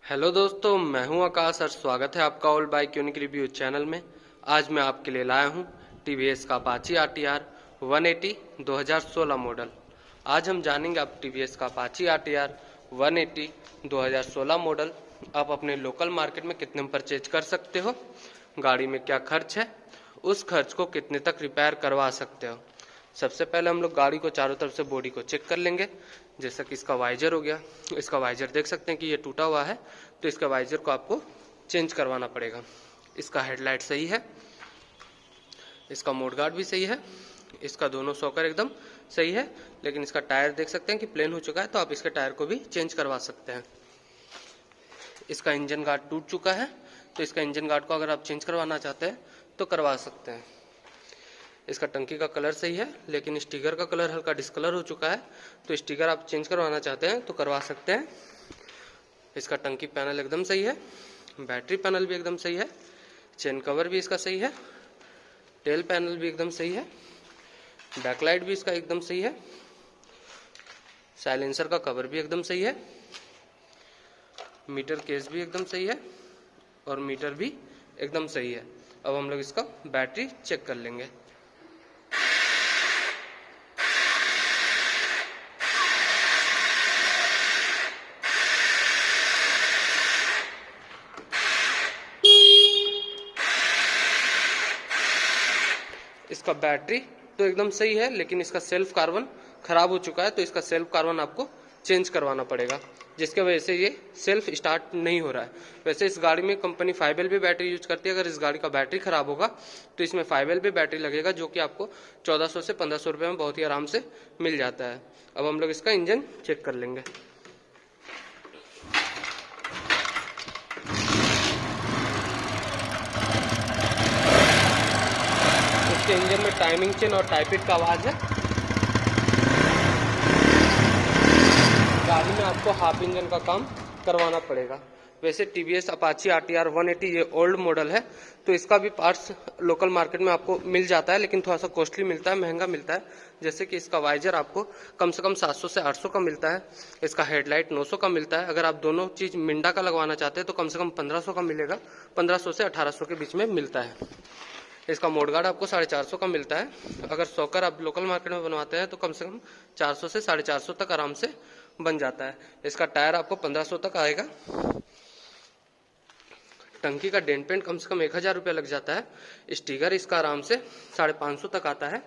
Hello दोस्तों, मैं हूं आकाश और स्वागत है आपका all bike unique review channel में। आज मैं आपके लिए लाया हूं टीवीएस का अपाची आरटीआर 180 2016 मॉडल। आज हम जानेंगे आप टीवीएस का अपाची आरटीआर 180 2016 मॉडल आप अपने लोकल मार्केट में कितने में परचेज कर सकते हो, गाड़ी में क्या खर्च है, उस खर्च को कितने तक रिपेयर करवा सकते हो। सबसे पहले हम लोग गाड़ी को चारों तरफ से बॉडी को चेक कर लेंगे। जैसा कि इसका वाइजर हो गया, इसका वाइजर देख सकते हैं कि ये टूटा हुआ है, तो इसका वाइजर को आपको चेंज करवाना पड़ेगा। इसका हेडलाइट सही है, इसका मोड गार्ड भी सही है, इसका दोनों सॉकर एकदम सही है, लेकिन इसका टायर देख सकते हैं कि प्लेन हो चुका है, तो आप इसके टायर को भी चेंज करवा सकते हैं। इसका इंजन गार्ड टूट चुका है, तो इसका इंजन गार्ड को अगर आप चेंज करवाना चाहते हैं तो करवा सकते हैं। इसका टंकी का कलर सही है, लेकिन स्टिकर का कलर हल्का डिस्कलर हो चुका है, तो स्टिकर आप चेंज करवाना चाहते हैं तो करवा सकते हैं। इसका टंकी पैनल एकदम सही है, बैटरी पैनल भी एकदम सही है, चेन कवर भी इसका सही है, टेल पैनल भी एकदम सही है, बैकलाइट भी इसका एकदम सही है, साइलेंसर का कवर भी एकदम सही है, मीटर केस भी एकदम सही है और मीटर भी एकदम सही है। अब हम लोग इसका बैटरी चेक कर लेंगे। इसका बैटरी तो एकदम सही है, लेकिन इसका सेल्फ कार्बन खराब हो चुका है, तो इसका सेल्फ कार्बन आपको चेंज करवाना पड़ेगा, जिसके वजह से ये सेल्फ स्टार्ट नहीं हो रहा है। वैसे इस गाड़ी में कंपनी 5LB बैटरी यूज करती है। अगर इस गाड़ी का बैटरी खराब होगा तो इसमें 5LB बैटरी लगेगा, जो कि आपको 1400 से 1500 रुपये में बहुत ही आराम से मिल जाता है। अब हम लोग इसका इंजन चेक कर लेंगे। इसके इंजन में टाइमिंग चेन और टाइपिट का आवाज़ है। गाड़ी में आपको हाफ इंजन का काम करवाना पड़ेगा। वैसे टीवीएस अपाची आरटीआर 180 ये ओल्ड मॉडल है, तो इसका भी पार्ट्स लोकल मार्केट में आपको मिल जाता है, लेकिन थोड़ा सा कॉस्टली मिलता है, महंगा मिलता है। जैसे कि इसका वाइजर आपको कम से कम 700 से 800 का मिलता है, इसका हेडलाइट 900 का मिलता है। अगर आप दोनों चीज़ मिंडा का लगवाना चाहते हैं तो कम से कम 1500 का मिलेगा, 1500 से 1800 के बीच में मिलता है। इसका मोड गार्ड आपको 450 का मिलता है। अगर सॉकर आप लोकल मार्केट में बनवाते हैं तो कम से कम 400 से 450 तक आराम से बन जाता है। इसका टायर आपको 1500 तक आएगा। टंकी का डेंट पेंट कम से कम 1000 रुपया लग जाता है। स्टिकर इसका आराम से 550 तक आता है।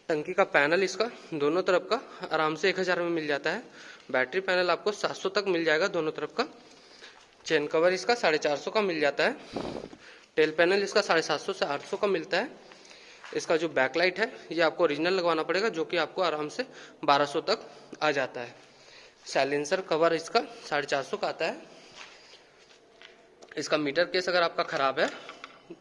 टंकी का पैनल इसका दोनों तरफ का आराम से 1000 में मिल जाता है। बैटरी पैनल आपको 700 तक मिल जाएगा दोनों तरफ का। चेन कवर इसका 450 का मिल जाता है। टेल पैनल इसका 750 से 800 का मिलता है। इसका जो बैकलाइट है ये आपको ओरिजिनल लगवाना पड़ेगा, जो कि आपको आराम से 1200 तक आ जाता है। साइलेंसर कवर इसका 450 का आता है। इसका मीटर केस अगर आपका खराब है,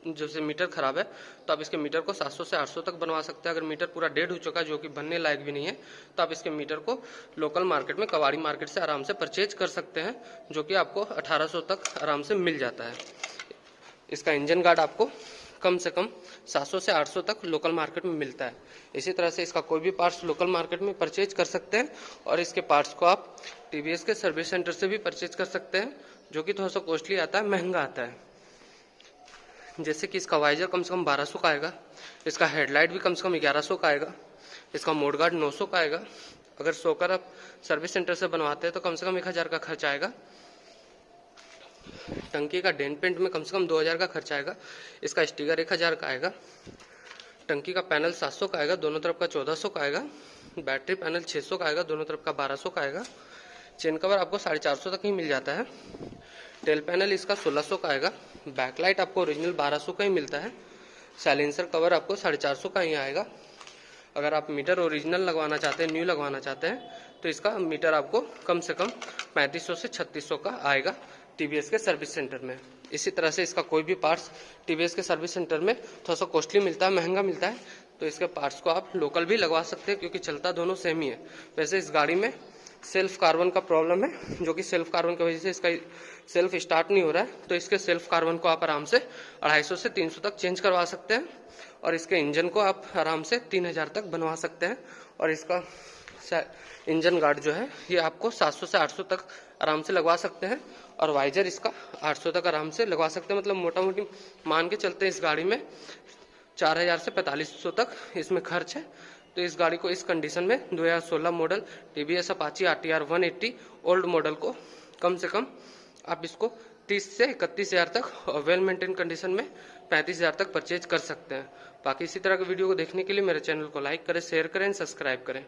जैसे मीटर खराब है, तो आप इसके मीटर को 700 से 800 तक बनवा सकते हैं। अगर मीटर पूरा डेड हो चुका है, जो कि बनने लायक भी नहीं है, तो आप इसके मीटर को लोकल मार्केट में, कबाड़ी मार्केट से आराम से परचेज कर सकते हैं, जो कि आपको 1800 तक आराम से मिल जाता है। इसका इंजन गार्ड आपको कम से कम 700 से 800 तक लोकल मार्केट में मिलता है। इसी तरह से इसका कोई भी पार्ट्स लोकल मार्केट में परचेज कर सकते हैं, और इसके पार्ट्स को आप टीवीएस के सर्विस सेंटर से भी परचेज कर सकते हैं, जो कि थोड़ा सा कॉस्टली आता है, महंगा आता है। जैसे कि इसका वाइजर कम से कम 1200 का आएगा, इसका हेडलाइट भी कम से कम 1100 का आएगा, इसका मोड गार्ड 900 का आएगा। अगर सोकर आप सर्विस सेंटर से बनवाते हैं तो कम से कम 1000 का खर्च आएगा। टंकी का डेंट पेंट में कम से कम 2000 का खर्च आएगा। इसका स्टिकर 1000 का आएगा। टंकी का पैनल 700 का आएगा, दोनों तरफ का 1400 का आएगा। बैटरी पैनल 600 का आएगा, दोनों तरफ का 1200 का आएगा। चेन कवर आपको 450 तक ही मिल जाता है। टेल पैनल इसका 1600 का आएगा। बैकलाइट आपको ओरिजिनल 1200 का ही मिलता है। साइलेंसर कवर आपको 450 का ही आएगा। अगर आप मीटर ओरिजिनल लगवाना चाहते हैं, न्यू लगवाना चाहते हैं, तो इसका मीटर आपको कम से कम 3500 से 3600 का आएगा टीवीएस के सर्विस सेंटर में। इसी तरह से इसका कोई भी पार्ट्स टीवीएस के सर्विस सेंटर में थोड़ा सा कॉस्टली मिलता है, महंगा मिलता है, तो इसके पार्ट्स को आप लोकल भी लगवा सकते हैं, क्योंकि चलता दोनों सेम ही है। वैसे इस गाड़ी में सेल्फ कार्बन का प्रॉब्लम है, जो कि सेल्फ कार्बन की वजह से इसका सेल्फ स्टार्ट नहीं हो रहा है, तो इसके सेल्फ कार्बन को आप आराम से 250 से 300 तक चेंज करवा सकते हैं, और इसके इंजन को आप आराम से 3000 तक बनवा सकते हैं। और इसका इंजन गार्ड जो है ये आपको 700 से 800 तक आराम से लगवा सकते हैं। और वाइजर इसका 800 तक आराम से लगवा सकते हैं। मतलब मोटा मोटी मान के चलते हैं इस गाड़ी में 4000 से 4500 तक इसमें खर्च है। तो इस गाड़ी को इस कंडीशन में 2016 model TVS Apache RTR 180 old model को कम से कम आप इसको 30 से 31,000 तक और वेल मेंटेन कंडीशन में 35,000 तक परचेज कर सकते हैं। बाकी इसी तरह के वीडियो को देखने के लिए मेरे चैनल को लाइक करें, शेयर करें, सब्सक्राइब करें।